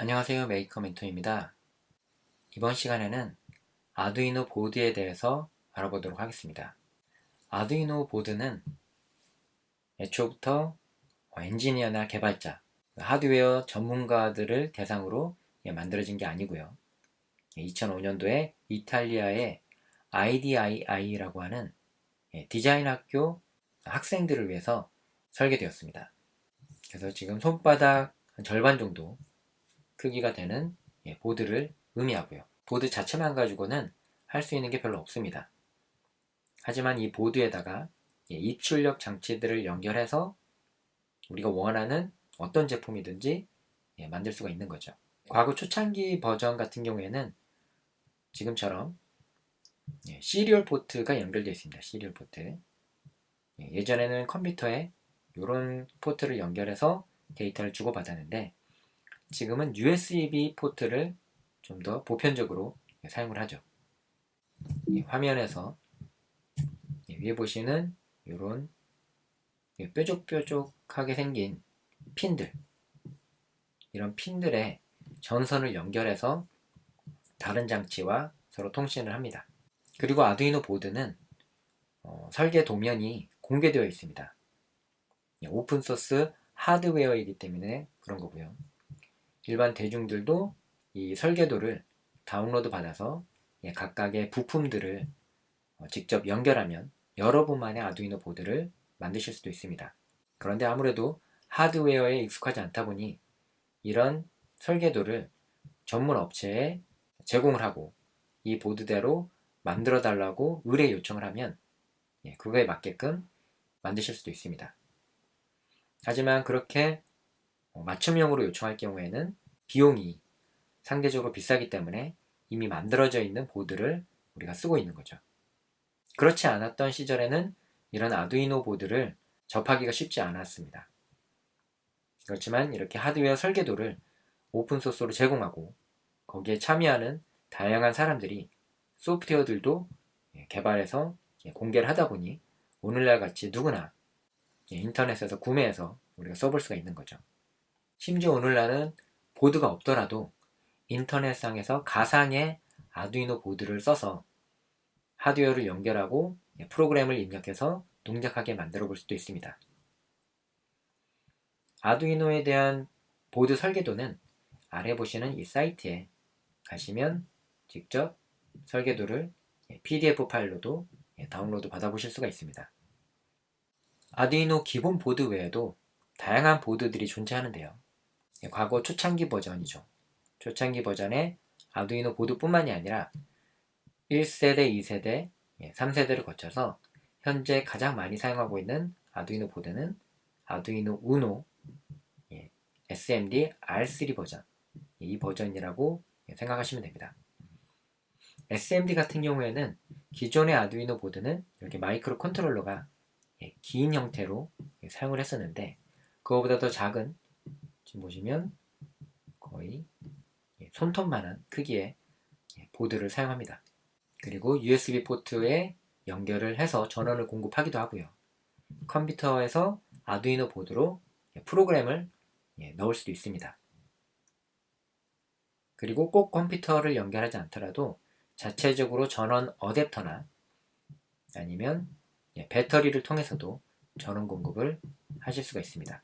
안녕하세요, 메이커 멘토입니다. 이번 시간에는 아두이노 보드에 대해서 알아보도록 하겠습니다. 아두이노 보드는 애초부터 엔지니어나 개발자, 하드웨어 전문가들을 대상으로 만들어진 게 아니고요. 2005년도에 이탈리아의 IDII라고 하는 디자인 학교 학생들을 위해서 설계되었습니다. 그래서 지금 손바닥 한 절반 정도 크기가 되는 보드를 의미하고요. 보드 자체만 가지고는 할 수 있는 게 별로 없습니다. 하지만 이 보드에다가 입출력 장치들을 연결해서 우리가 원하는 어떤 제품이든지 만들 수가 있는 거죠. 과거 초창기 버전 같은 경우에는 지금처럼 시리얼 포트가 연결되어 있습니다. 시리얼 포트. 예전에는 컴퓨터에 이런 포트를 연결해서 데이터를 주고받았는데 지금은 USB 포트를 좀 더 보편적으로 사용을 하죠. 화면에서 위에 보시는 이런 뾰족뾰족하게 생긴 핀들, 이런 핀들에 전선을 연결해서 다른 장치와 서로 통신을 합니다. 그리고 아두이노 보드는 설계 도면이 공개되어 있습니다. 오픈소스 하드웨어이기 때문에 그런 거고요. 일반 대중들도 이 설계도를 다운로드 받아서 각각의 부품들을 직접 연결하면 여러분만의 아두이노 보드를 만드실 수도 있습니다. 그런데 아무래도 하드웨어에 익숙하지 않다 보니 이런 설계도를 전문 업체에 제공을 하고 이 보드대로 만들어 달라고 의뢰 요청을 하면 그거에 맞게끔 만드실 수도 있습니다. 하지만 그렇게 맞춤형으로 요청할 경우에는 비용이 상대적으로 비싸기 때문에 이미 만들어져 있는 보드를 우리가 쓰고 있는 거죠. 그렇지 않았던 시절에는 이런 아두이노 보드를 접하기가 쉽지 않았습니다. 그렇지만 이렇게 하드웨어 설계도를 오픈소스로 제공하고 거기에 참여하는 다양한 사람들이 소프트웨어들도 개발해서 공개를 하다 보니 오늘날 같이 누구나 인터넷에서 구매해서 우리가 써볼 수가 있는 거죠. 심지어 오늘날은 보드가 없더라도 인터넷상에서 가상의 아두이노 보드를 써서 하드웨어를 연결하고 프로그램을 입력해서 동작하게 만들어 볼 수도 있습니다. 아두이노에 대한 보드 설계도는 아래 보시는 이 사이트에 가시면 직접 설계도를 PDF 파일로도 다운로드 받아보실 수가 있습니다. 아두이노 기본 보드 외에도 다양한 보드들이 존재하는데요. 과거 초창기 버전이죠. 초창기 버전의 아두이노 보드뿐만이 아니라 1세대, 2세대, 3세대를 거쳐서 현재 가장 많이 사용하고 있는 아두이노 보드는 아두이노 우노 SMD R3 버전, 이 버전이라고 생각하시면 됩니다. SMD 같은 경우에는 기존의 아두이노 보드는 이렇게 마이크로 컨트롤러가 긴 형태로 사용을 했었는데 그거보다 더 작은, 지금 보시면 거의 손톱만한 크기의 보드를 사용합니다. 그리고 USB 포트에 연결을 해서 전원을 공급하기도 하고요. 컴퓨터에서 아두이노 보드로 프로그램을 넣을 수도 있습니다. 그리고 꼭 컴퓨터를 연결하지 않더라도 자체적으로 전원 어댑터나 아니면 배터리를 통해서도 전원 공급을 하실 수가 있습니다.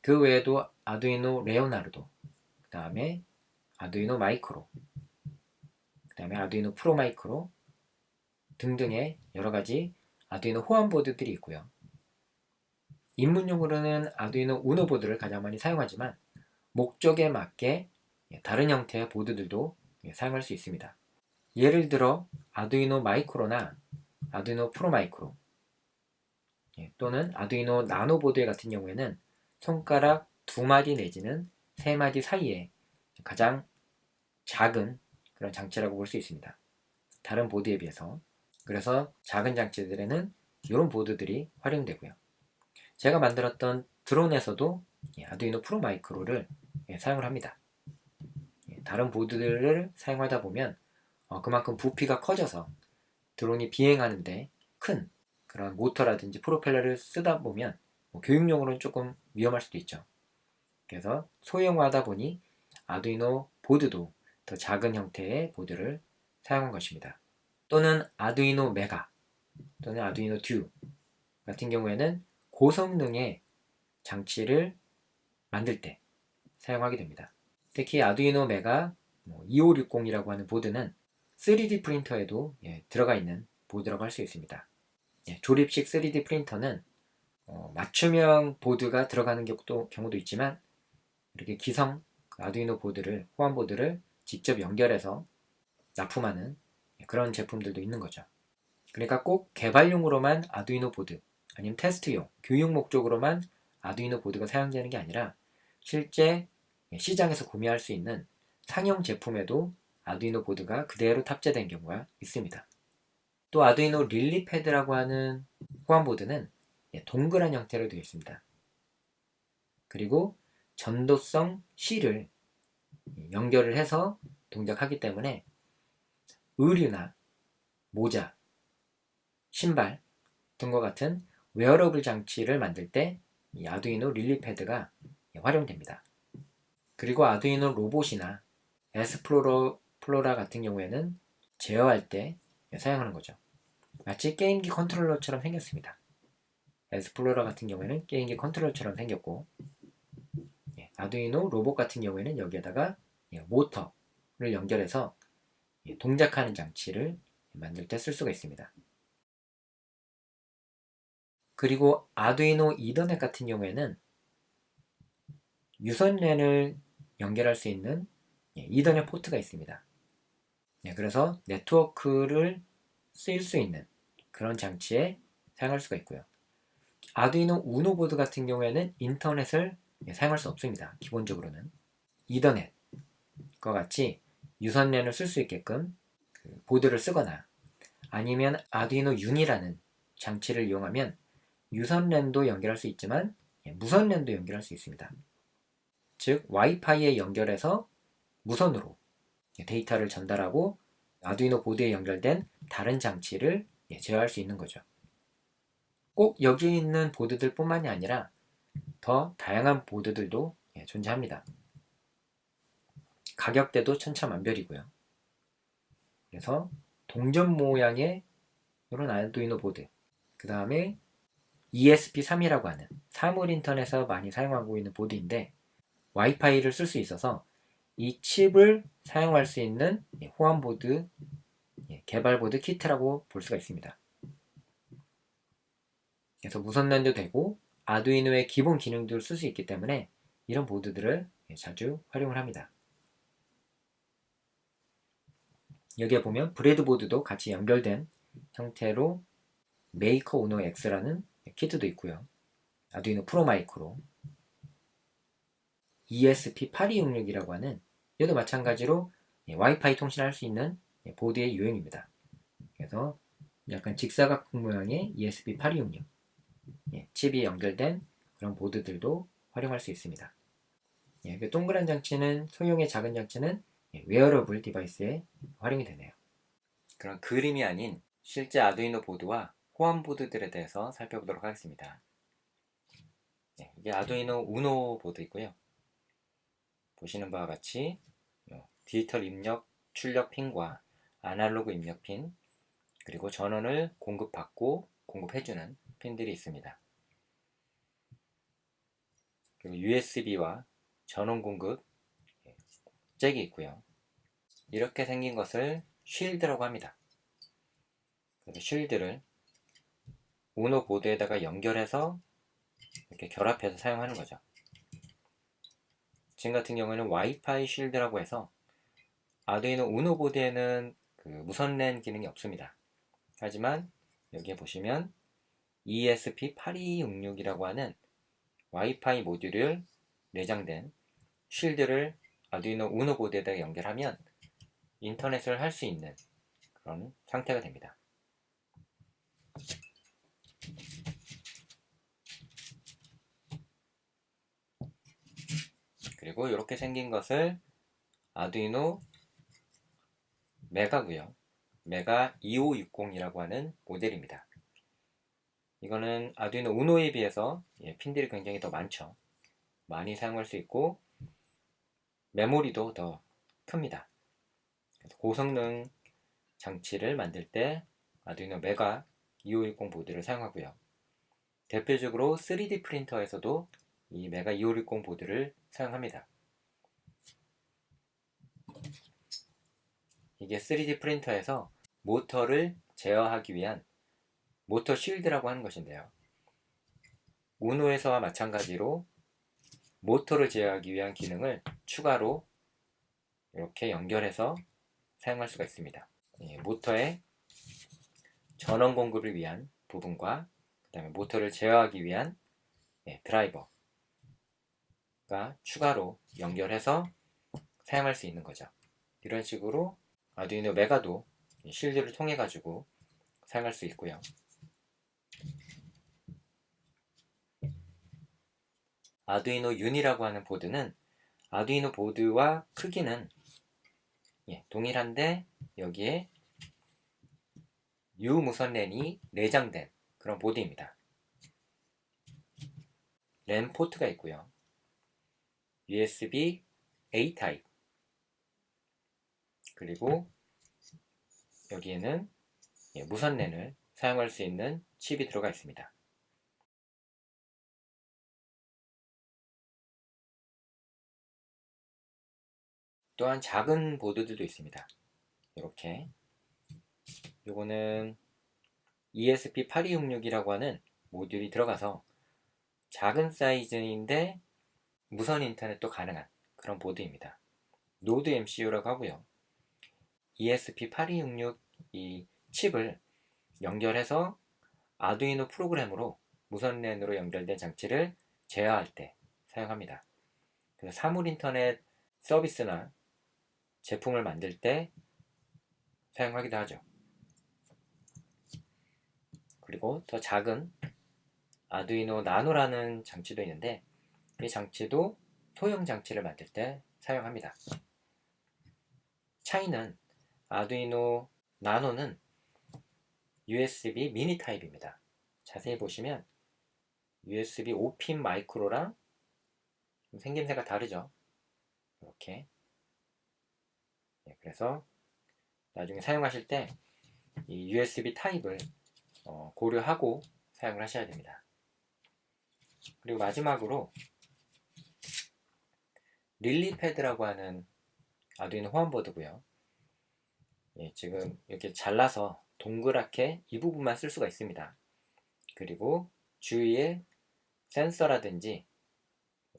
그 외에도 아두이노 레오나르도, 그 다음에 아두이노 마이크로, 그 다음에 아두이노 프로 마이크로 등등의 여러가지 아두이노 호환 보드들이 있고요. 입문용으로는 아두이노 우노 보드를 가장 많이 사용하지만 목적에 맞게 다른 형태의 보드들도 사용할 수 있습니다. 예를 들어 아두이노 마이크로나 아두이노 프로 마이크로 또는 아두이노 나노 보드 같은 경우에는 손가락 2마디 내지는 3마디 사이에 가장 작은 그런 장치라고 볼 수 있습니다. 다른 보드에 비해서. 그래서 작은 장치들에는 이런 보드들이 활용되고요. 제가 만들었던 드론에서도 아두이노 프로 마이크로를 사용을 합니다. 다른 보드들을 사용하다 보면 그만큼 부피가 커져서 드론이 비행하는데 큰 그런 모터라든지 프로펠러를 쓰다 보면 교육용으로는 조금 위험할 수도 있죠. 그래서 소형화하다 보니 아두이노 보드도 더 작은 형태의 보드를 사용한 것입니다. 또는 아두이노 메가 또는 아두이노 듀 같은 경우에는 고성능의 장치를 만들 때 사용하게 됩니다. 특히 아두이노 메가 2560이라고 하는 보드는 3D 프린터에도 들어가 있는 보드라고 할 수 있습니다. 조립식 3D 프린터는 맞춤형 보드가 들어가는 경우도 있지만 이렇게 기성 아두이노 보드를, 호환 보드를 직접 연결해서 납품하는 그런 제품들도 있는 거죠. 그러니까 꼭 개발용으로만 아두이노 보드 아니면 테스트용, 교육 목적으로만 아두이노 보드가 사용되는 게 아니라 실제 시장에서 구매할 수 있는 상용 제품에도 아두이노 보드가 그대로 탑재된 경우가 있습니다. 또 아두이노 릴리 패드라고 하는 호환 보드는 동그란 형태로 되어 있습니다. 그리고 전도성 C를 연결을 해서 동작하기 때문에 의류나 모자, 신발 등과 같은 웨어러블 장치를 만들 때 이 아두이노 릴리 패드가 활용됩니다. 그리고 아두이노 로봇이나 에스플로라 같은 경우에는 제어할 때 사용하는 거죠. 마치 게임기 컨트롤러처럼 생겼습니다. 에스플로라 같은 경우에는 게임기 컨트롤러처럼 생겼고, 아두이노 로봇 같은 경우에는 여기에다가 모터를 연결해서 동작하는 장치를 만들 때 쓸 수가 있습니다. 그리고 아두이노 이더넷 같은 경우에는 유선랜을 연결할 수 있는 이더넷 포트가 있습니다. 그래서 네트워크를 쓸 수 있는 그런 장치에 사용할 수가 있고요. 아두이노 우노 보드 같은 경우에는 인터넷을 사용할 수 없습니다. 기본적으로는 이더넷과 같이 유선랜을 쓸 수 있게끔 보드를 쓰거나 아니면 아두이노 윤이라는 장치를 이용하면 유선랜도 연결할 수 있지만 무선랜도 연결할 수 있습니다. 즉 와이파이에 연결해서 무선으로 데이터를 전달하고 아두이노 보드에 연결된 다른 장치를 제어할 수 있는 거죠. 꼭 여기 있는 보드들 뿐만이 아니라 더 다양한 보드들도 존재합니다. 가격대도 천차만별이고요. 그래서 동전 모양의 이런 아두이노 보드, 그 다음에 ESP3이라고 하는 사물 인터넷에서 많이 사용하고 있는 보드인데 와이파이를 쓸 수 있어서 이 칩을 사용할 수 있는 호환 보드, 개발 보드 키트라고 볼 수가 있습니다. 그래서 무선랜도 되고 아두이노의 기본 기능들을 쓸 수 있기 때문에 이런 보드들을 자주 활용을 합니다. 여기에 보면 브레드보드도 같이 연결된 형태로 메이커 오노 X라는 키트도 있고요. 아두이노 프로 마이크로 ESP8266이라고 하는 얘도 마찬가지로 와이파이 통신할 수 있는 보드의 유형입니다. 그래서 약간 직사각형 모양의 ESP8266 칩이 연결된 그런 보드들도 활용할 수 있습니다. 그 동그란 장치는 소형의 작은 장치는 웨어러블 디바이스에 활용이 되네요. 그런 그림이 아닌 실제 아두이노 보드와 호환 보드들에 대해서 살펴보도록 하겠습니다. 이게 아두이노 우노 보드이고요. 보시는 바와 같이 디지털 입력 출력 핀과 아날로그 입력 핀, 그리고 전원을 공급받고 공급해주는 핀들이 있습니다. 그리고 USB와 전원 공급 잭이 있고요. 이렇게 생긴 것을 쉴드라고 합니다. 그래서 쉴드를 우노 보드에다가 연결해서 이렇게 결합해서 사용하는 거죠. 지금 같은 경우에는 와이파이 쉴드라고 해서 아두이노 우노 보드에는 그 무선랜 기능이 없습니다. 하지만 여기에 보시면 ESP8266이라고 하는 와이파이 모듈을 내장된 쉴드를 아두이노 우노 보드에다 연결하면 인터넷을 할 수 있는 그런 상태가 됩니다. 그리고 이렇게 생긴 것을 아두이노 메가고요. 메가 2560이라고 하는 모델입니다. 이거는 아두이노 우노에 비해서 핀들이 굉장히 더 많죠. 많이 사용할 수 있고 메모리도 더 큽니다. 고성능 장치를 만들 때 아두이노 메가 2560 보드를 사용하고요. 대표적으로 3D 프린터에서도 이 메가 2560 보드를 사용합니다. 이게 3D 프린터에서 모터를 제어하기 위한 모터 쉴드라고 하는 것인데요. 우노에서와 마찬가지로 모터를 제어하기 위한 기능을 추가로 이렇게 연결해서 사용할 수가 있습니다. 모터의 전원 공급을 위한 부분과 그 다음에 모터를 제어하기 위한 드라이버가 추가로 연결해서 사용할 수 있는 거죠. 이런 식으로 아두이노 메가도 쉴드를 통해 가지고 사용할 수 있고요. 아두이노 윤이라고 하는 보드는 아두이노 보드와 크기는 동일한데 여기에 U 무선 랜이 내장된 그런 보드입니다. 랜 포트가 있고요. USB A 타입, 그리고 여기에는 무선 랜을 사용할 수 있는 칩이 들어가 있습니다. 또한 작은 보드들도 있습니다. 이렇게 요거는 ESP8266이라고 하는 모듈이 들어가서 작은 사이즈인데 무선 인터넷도 가능한 그런 보드입니다. 노드 MCU라고 하고요. ESP8266 이 칩을 연결해서 아두이노 프로그램으로 무선 랜으로 연결된 장치를 제어할 때 사용합니다. 그래서 사물 인터넷 서비스나 제품을 만들 때 사용하기도 하죠. 그리고 더 작은 아두이노 나노라는 장치도 있는데 이 장치도 소형 장치를 만들 때 사용합니다. 차이는 아두이노 나노는 USB 미니 타입입니다. 자세히 보시면 USB 5핀 마이크로랑 생김새가 다르죠. 이렇게. 그래서 나중에 사용하실 때 이 USB 타입을 고려하고 사용을 하셔야 됩니다. 그리고 마지막으로 릴리패드라고 하는 아두이노 호환보드고요. 지금 이렇게 잘라서 동그랗게 이 부분만 쓸 수가 있습니다. 그리고 주위에 센서라든지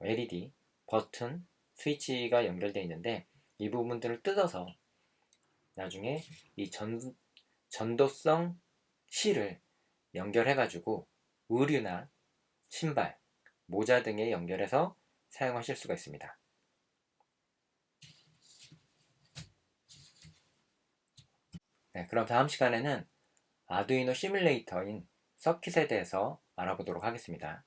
LED, 버튼, 스위치가 연결되어 있는데 이 부분들을 뜯어서 나중에 이 전도성 실을 연결해 가지고 의류나 신발, 모자 등에 연결해서 사용하실 수가 있습니다. 그럼 다음 시간에는 아두이노 시뮬레이터인 서킷에 대해서 알아보도록 하겠습니다.